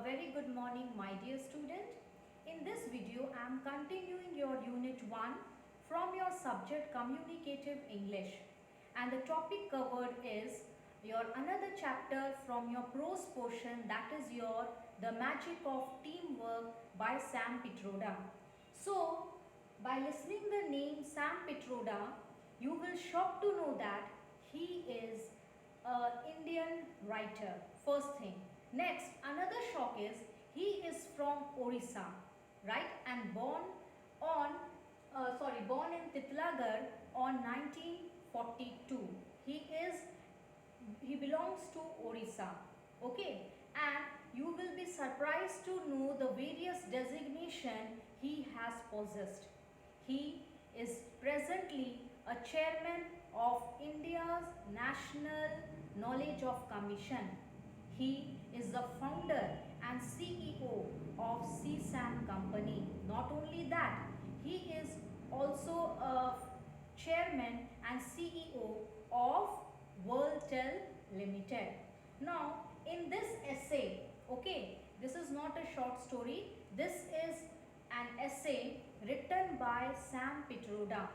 very good morning, my dear student. In this video, I am continuing your Unit 1 from your subject Communicative English. And the topic covered is your another chapter from your prose portion, that is your The Magic of Teamwork by Sam Pitroda. So, by listening the name Sam Pitroda, you will shock to know that he is an Indian writer, first thing. Next, another shock is he is from Orissa, right? And born in Titlagar on 1942. He belongs to Orissa, okay? And you will be surprised to know the various designation he has possessed. He is presently a chairman of India's National Knowledge of Commission. He is the founder and CEO of CSAM company. Not only that, he is also a chairman and CEO of WorldTel Limited. Now, in this essay, okay, this is not a short story. This is an essay written by Sam Pitroda.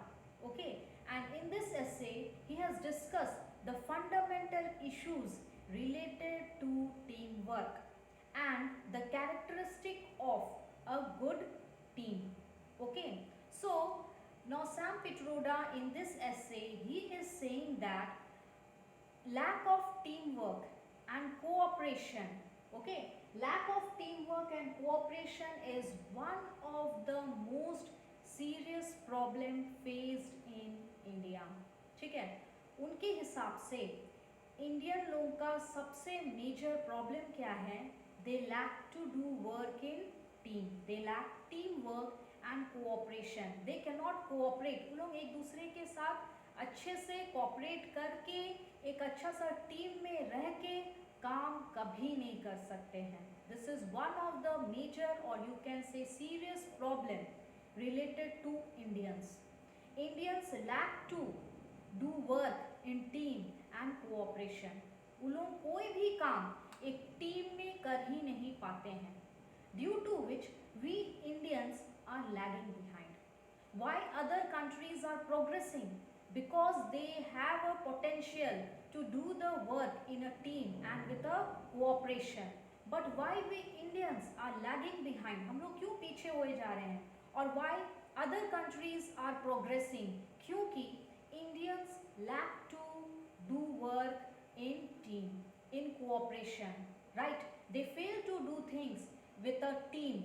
Okay, and in this essay, he has discussed the fundamental issues related to teamwork and the characteristic of a good team. Okay, so now Sam Pitroda in this essay, he is saying that lack of teamwork and cooperation, okay, lack of teamwork and cooperation is one of the most serious problem faced in India. ठीक है, उनके हिसाब से Indian लोगों का सबसे major problem क्या है? They lack to do work in team, they lack team work and cooperation. They can not cooperate. वो लोग एक दूसरे के साथ अच्छे से कोऑपरेट करके एक अच्छा सा टीम में रह के काम कभी नहीं कर सकते हैं. This is one of the major और you can say serious problem related to Indians. Indians lack to do work in team and cooperation. वो लोग कोई भी काम एक टीम में कर ही नहीं पाते हैं. Due to which we Indians are lagging behind. Why other countries are progressing? Because they have a potential to do the work in a team and with a cooperation. But why we Indians are lagging behind? हम लोग क्यों पीछे हुए जा रहे हैं? और why other countries are progressing? क्योंकि Indians lack to do work in team, in cooperation, right? They fail to do things with a team,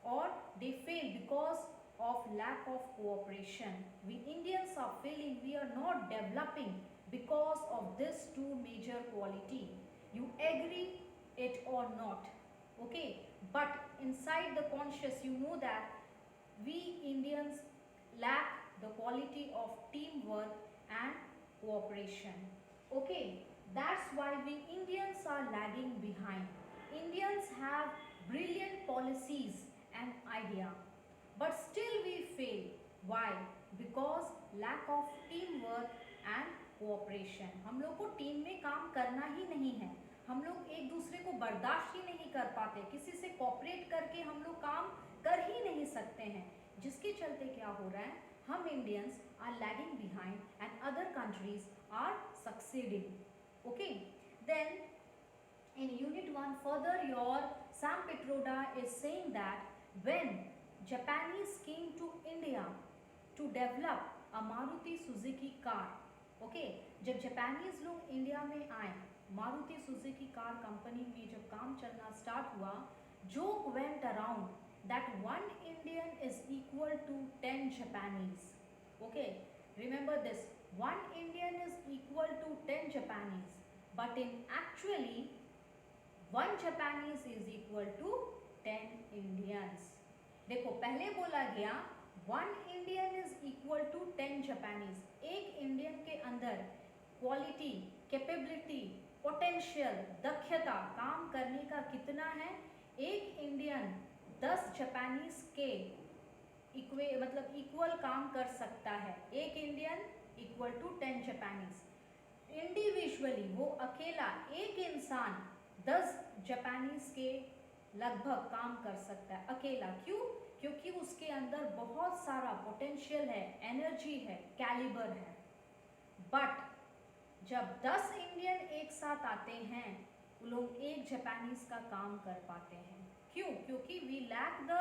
or they fail because of lack of cooperation. We Indians are failing. We are not developing because of this two major quality. You agree it or not? Okay, but inside the conscious, you know that we Indians lack the quality of teamwork and cooperation. Okay, that's why we Indians are lagging behind. Indians have brilliant policies and idea, but still we fail. Why? Because lack of teamwork and cooperation. हम लोग को team में काम करना ही नहीं है. हम लोग एक दूसरे को बर्दाश्त ही नहीं कर पाते. किसी से कोऑपरेट करके हम लोग काम कर ही नहीं सकते हैं. जिसके चलते क्या हो रहा है? हम Indians are lagging behind and other countries are succeeding. Okay, then in unit 1 further your Sam Pitroda is saying that when Japanese came to India to develop a Maruti Suzuki car, okay, जब Japanese लोग India में आए, Maruti Suzuki car company में जब काम चलना start हुआ, joke went around that one Indian is equal to 10 Japanese. Okay, remember this, one Indian is equal to 10 Japanese, but in actually one Japanese is equal to 10 Indians. देखो, पहले बोला गया one Indian is equal to 10 Japanese. एक Indian के अंदर quality, capability, potential, दक्षता, काम करने का कितना है? एक इंडियन 10 जापानीज के इक्वल काम कर सकता है. एक Indian equal to 10 Japanese. Individually वो अकेला एक इंसान 10 जापानीज के लगभग काम कर सकता है अकेला। क्यों? क्योंकि उसके अंदर बहुत सारा पोटेंशियल है, एनर्जी है, कैलिबर है। बट जब 10 इंडियन एक साथ आते हैं, वो लोग एक जापानीज का काम कर पाते हैं। क्यों? क्योंकि we lack the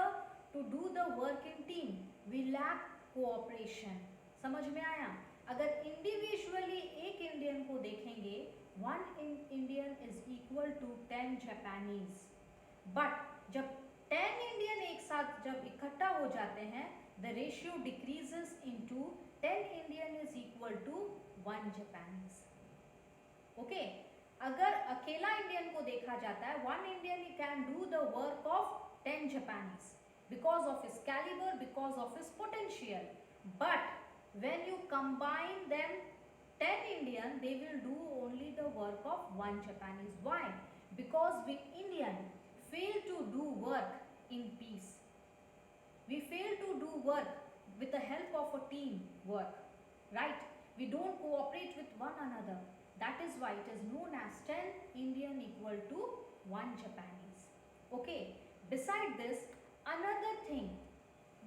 to do the work in team, we lack cooperation. समझ में आया? अगर इंडिविजुअली एक इंडियन को देखेंगे, 1 Indian is equal to 10 Japanese. But जब 10 इंडियन एक साथ जब इकट्ठा हो जाते हैं, the ratio decreases into 10 Indian is equal to 1 Japanese. Okay, अगर अकेला इंडियन को देखा जाता है, 1 Indian can do the work of 10 Japanese because of his caliber, because of his potential. But when you combine them 10 Indian, they will do only the work of 1 Japanese. Why? Because we Indian fail to do work in peace. We fail to do work with the help of a team work, right? We don't cooperate with one another. That is why it is known as 10 Indian equal to 1 Japanese. Okay, beside this, another thing,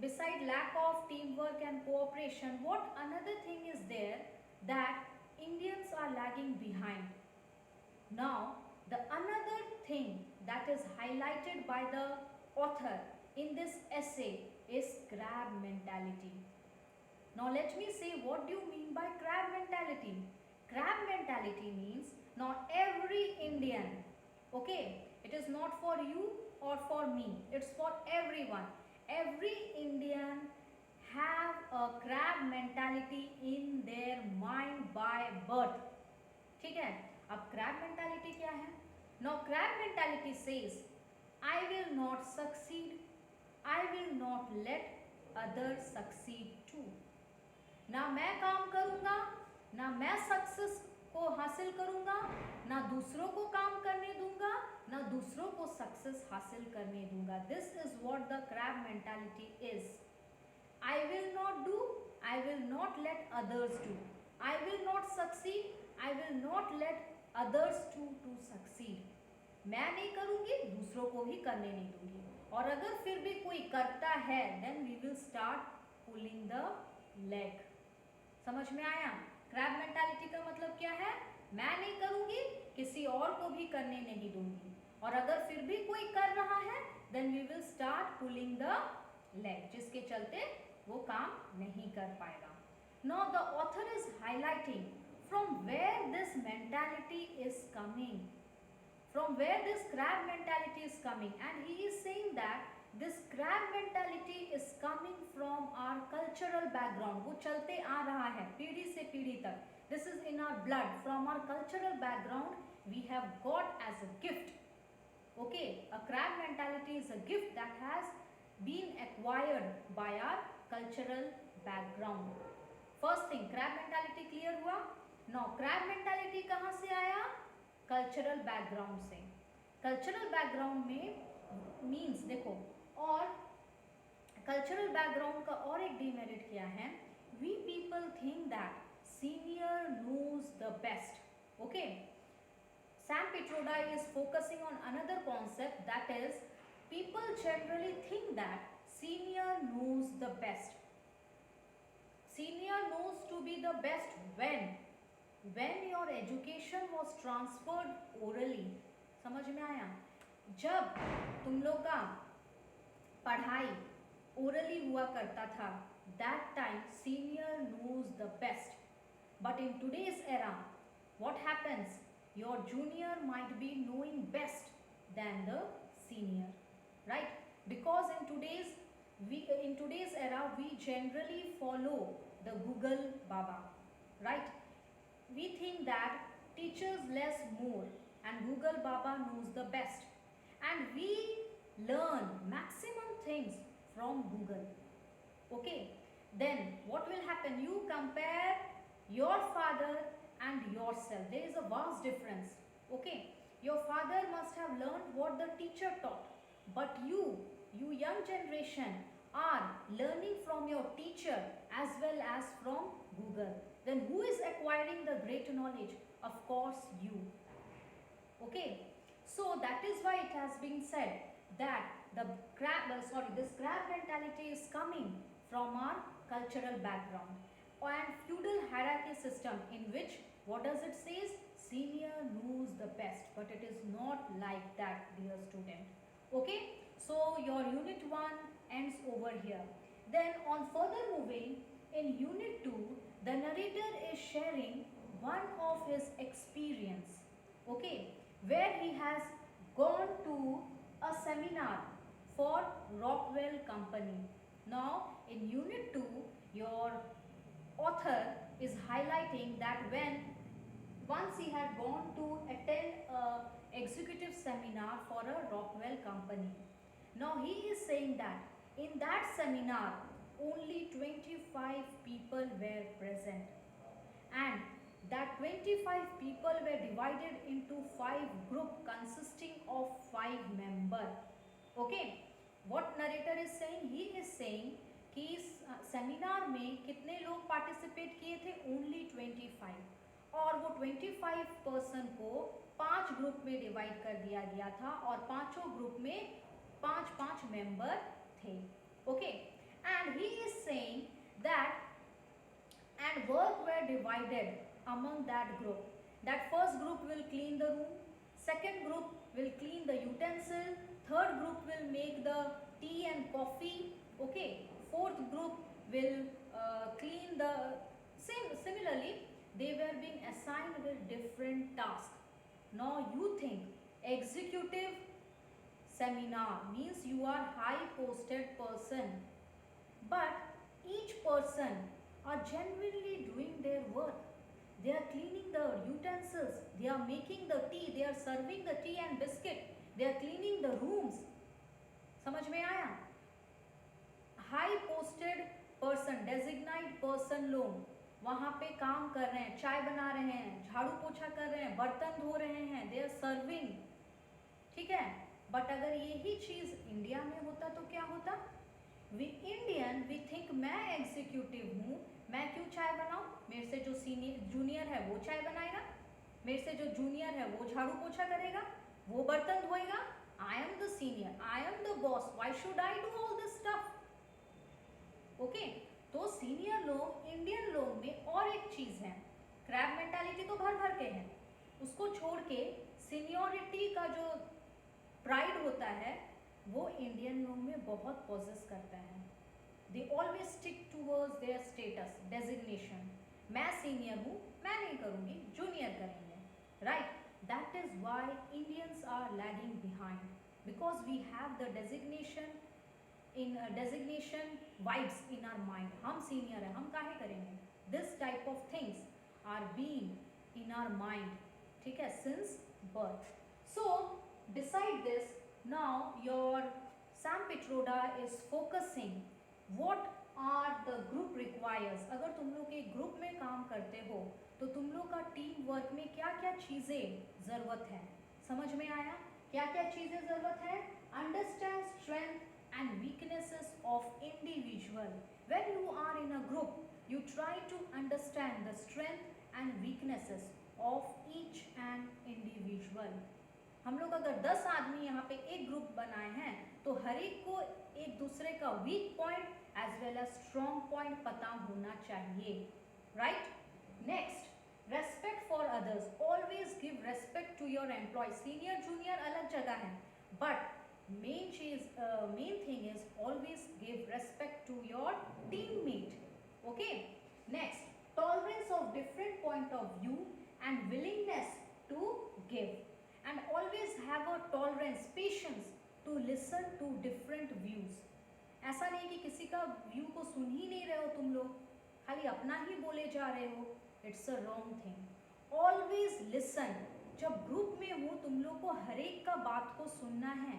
beside lack of teamwork and cooperation, what another thing is there that Indians are lagging behind. Now, the another thing that is highlighted by the author in this essay is crab mentality. Now, let me say, what do you mean by crab mentality? Crab mentality means not every Indian, okay, it is not for you or for me, it's for everyone. Every Indian have a crab mentality in their mind by birth. ठीक है? अब crab mentality क्या है? Now crab mentality says, I will not succeed, I will not let others succeed too. ना मैं काम करूंगा, ना मैं सक्सेस को हासिल करूंगा, ना दूसरों को काम करने दूंगा, ना दूसरों को सक्सेस हासिल करने दूंगा. This is what the crab mentality is. I will not do, I will not let others do. I will not succeed, I will not let others to succeed. मैं नहीं करूंगी, दूसरों को भी करने नहीं दूंगी. और अगर फिर भी कोई करता है, then we will start pulling the leg. समझ में आया? क्रैब मेंटालिटी का मतलब क्या है? मैं नहीं करूंगी, किसी और को भी करने नहीं दूंगी. और अगर फिर भी कोई कर रहा है, then we will start pulling the leg, जिसके चलते वो काम नहीं कर पाएगा. Now the author is highlighting from where this mentality is coming, from where this crab mentality is coming, and he is saying that this crab mentality is coming from our cultural background. वो चलते आ रहा है पीढ़ी से पीढ़ी तक. This is in our blood. From our cultural background we have got as a gift. Okay, a crab mentality is a gift that has been acquired by our cultural background. First thing, crab mentality clear हुआ. Now crab mentality कहाँ से आया? Cultural background से. Cultural background में means देखो, और cultural background का और एक डिमेरिट क्या है? We people think that senior knows the best. Okay, Sam Pitroda is focusing on another concept, that is people generally think that senior knows the best. Senior knows to be the best when your education was transferred orally. समझ में आया? जब तुम लोग का पढ़ाई orally हुआ करता था, that time senior knows the best. But in today's era what happens? Your junior might be knowing best than the senior, right? Because in today's era we generally follow the Google Baba, right? We think that teachers less more and Google Baba knows the best, and we learn maximum things from Google. Okay, then what will happen? You compare your father and yourself. There is a vast difference. Okay, your father must have learned what the teacher taught, but you young generation are learning from your teacher as well as from Google. Then who is acquiring the great knowledge? Of course you. Okay, so that is why it has been said that this grab mentality is coming from our cultural background and feudal hierarchy system, in which what does it says, senior knows the best, but it is not like that, dear student. Okay, so your unit 1 ends over here. Then on further moving, in unit 2 the narrator is sharing one of his experience, okay, where he has gone to a seminar for Rockwell Company. Now in unit 2 your author is highlighting that when once he had gone to attend a executive seminar for a Rockwell Company. Now he is saying that in that seminar only 25 people were present, and that 25 people were divided into 5 group consisting of 5 members. Okay, what narrator is saying, he is saying कि इस seminar में कितने लोग participate किए थे, only 25, और वो 25 person को 5 ग्रुप में डिवाइड कर दिया गया था और पांचों ग्रुप में 5 मेंबर थे. Okay, and he is saying that and work were divided among that group. That first group will clean the room, second group will clean the utensil, third group will make the tea and coffee, okay, fourth group will clean the similarly they were being assigned with different tasks. Now you think executive seminar means you are high posted person, but each person are genuinely doing their work. They are cleaning the utensils, they are making the tea, they are serving the tea and biscuit, they are cleaning the rooms. समझ में आया? High posted person, designated person लोग वहाँ पे काम कर रहे हैं, चाय बना रहे हैं, झाड़ू पोछा कर रहे हैं, बर्तन धो रहे हैं, दे आर सर्विंग. ठीक है, बट अगर यही चीज इंडिया में होता तो क्या होता? वी इंडियन वी थिंक मैं एग्जीक्यूटिव हूँ, मैं क्यों चाय बनाऊं? मेरे से जो सीनियर जूनियर है वो चाय बनाएगा, मेरे से जो जूनियर है वो झाड़ू पोछा करेगा, वो बर्तन धोएगा. I am the senior, I am the boss, why should I do all this stuff? Okay, तो सीनियर लोग, इंडियन लोग में और एक चीज है, क्रैब मेंटालिटी तो भर भर के है, उसको छोड़ के सीनियोरिटी का जो प्राइड होता है वो इंडियन लोग में बहुत पॉजेस करता है. They always stick towards their status, designation. मैं सीनियर हूँ, मैं नहीं करूँगी, जूनियर करेंगे, right? That is why Indians are lagging behind, because we have the designation vibes in our mind. हम सीनियर हैं, हम काहे करेंगे? This type of things are being in our mind, ठीक है, since birth. So beside this, now your Sam Pitroda is focusing what are the group requires. अगर तुम लोग एक ग्रुप में काम करते हो तो तुम लोग का टीम वर्क में क्या क्या चीज़ें ज़रूरत है? समझ में आया? क्या क्या चीज़ें ज़रूरत है? Understand strength and weaknesses of individual. When you are in a group you try to understand the strength and weaknesses of each and individual. हम लोग अगर 10 आदमी यहाँ पे एक ग्रुप बनाए हैं तो हर एक को एक दूसरे का weak point as well as strong point पता होना चाहिए, right? Next, respect for others. Always give respect to your employ. Senior junior अलग जगह है, but main thing is always give respect to your teammate. Okay, next, tolerance of different point of view and willingness to give. And always have a tolerance, patience to listen to different views. ऐसा नहीं कि किसी का view को सुन ही नहीं रहे हो तुम लोग, खाली अपना ही बोले जा रहे हो. It's a wrong thing. Always listen. जब ग्रुप में हो तुम लोग को हर एक का बात को सुनना है.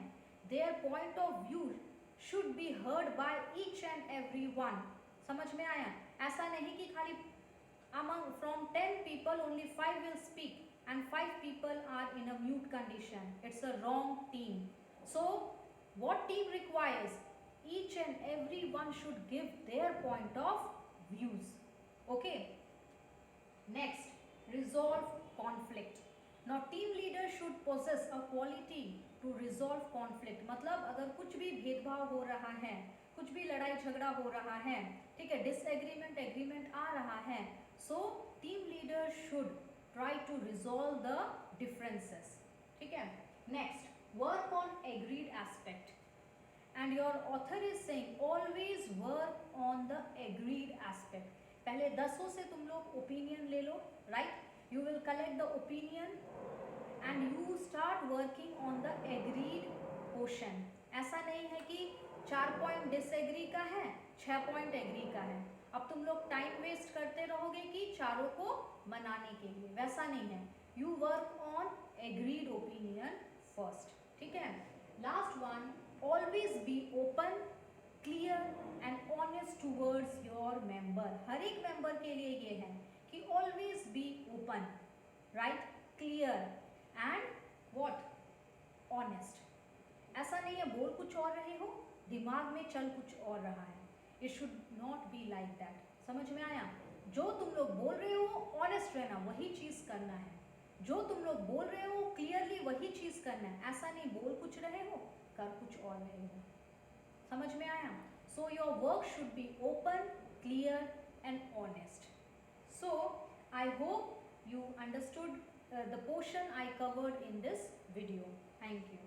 Their point of view should be heard by each and every one. समझ में आया? ऐसा नहीं कि खाली among from 10 people only 5 will speak and 5 people are in a mute condition. It's a wrong team. So what team requires? Each and every one should give their point of views. Okay, next, resolve conflict. Now team leader should possess a quality to resolve conflict. मतलब अगर कुछ भी भेदभाव हो रहा है, कुछ भी लड़ाई झगड़ा हो रहा है, ठीक है, डिसएग्रीमेंट एग्रीमेंट आ रहा है, so team leader should try to resolve the differences. ठीक है. Next, work on agreed aspect. And your author is saying always work on the agreed aspect. पहले 10 से तुम लोग ओपिनियन ले लो, right? You will collect the opinion and you start working on the agreed portion. ऐसा नहीं है कि 4 point disagree का है, 6 पॉइंट एग्री का है. अब तुम लोग टाइम वेस्ट करते रहोगे कि चारों को मनाने के लिए, वैसा नहीं है. You work on agreed opinion first. ठीक है. Last one, always be open, clear and honest towards your member. हर एक मेंबर के लिए ये है कि always be open, right, clear and what, honest. ऐसा नहीं है बोल कुछ और रहे हो, दिमाग में चल कुछ और रहा है. It should not be like that. समझ में आया? जो तुम लोग बोल रहे हो ऑनेस्ट रहना, वही चीज़ करना है. जो तुम लोग बोल रहे हो क्लियरली वही चीज़ करना है. ऐसा नहीं बोल कुछ रहे हो कर कुछ और रहे हो. समझ में आया? So your work should be open, clear and honest. So I hope you understood the portion I covered in this video. Thank you.